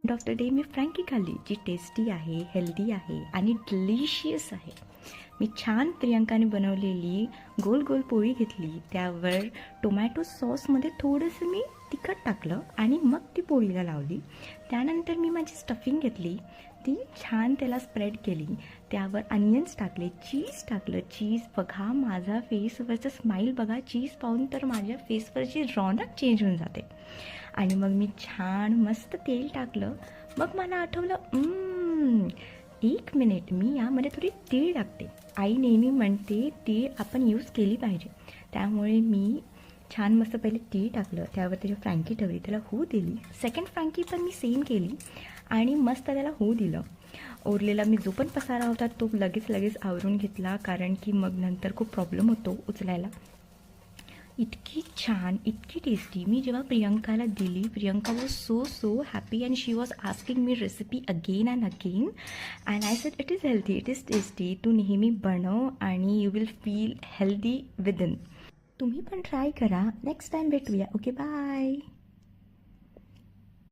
End of the day मी फ्रँकी खाल्ली, जी tasty आहे, healthy आहे आणि डिलिशियस आहे. मी छान प्रियंकाने बनवलेली गोल गोल पोळी घेतली, त्यावर टोमॅटो सॉसमध्ये थोडंसं मी तिखट टाकलं आणि मग ती पोळीला लावली. त्यानंतर मी माझी स्टफिंग घेतली, ती छान त्याला स्प्रेड केली, त्यावर अनियन्स टाकले, चीज टाकलं. चीज बघा, माझा फेसवरचं स्माईल बघा, चीज पाहून तर माझ्या फेसवरची रौनक चेंज होऊन जाते. आणि मग मी छान मस्त तेल टाकलं. मग मला आठवलं, 1 मिनिट, मी यामध्ये थोडी तीळ टाकते. आई नेहमी म्हणते तीळ आपण यूज केली पाहिजे. त्यामुळे मी छान मस्त पहिले तीळ टाकलं, त्यावर त्याची फ्रँकी ठेवली, त्याला होऊ दिली. सेकंड फ्रँकी पण मी सेम केली आणि मस्त त्याला होऊ दिलं. उरलेला मी जो पण पसारा होता तो लगेच आवरून घेतला, कारण की मग नंतर खूप प्रॉब्लेम होतो उचलायला. इतकी छान, इतकी टेस्टी. मी जेव्हा प्रियंकाला दिली, Priyanka was so happy and she was asking me recipe again and again. And I said it is healthy, it is tasty. तू नेहमी बनव आणि you will feel healthy within. तुम्ही पण ट्राय करा. नेक्स्ट टाईम भेटूया. Okay, bye.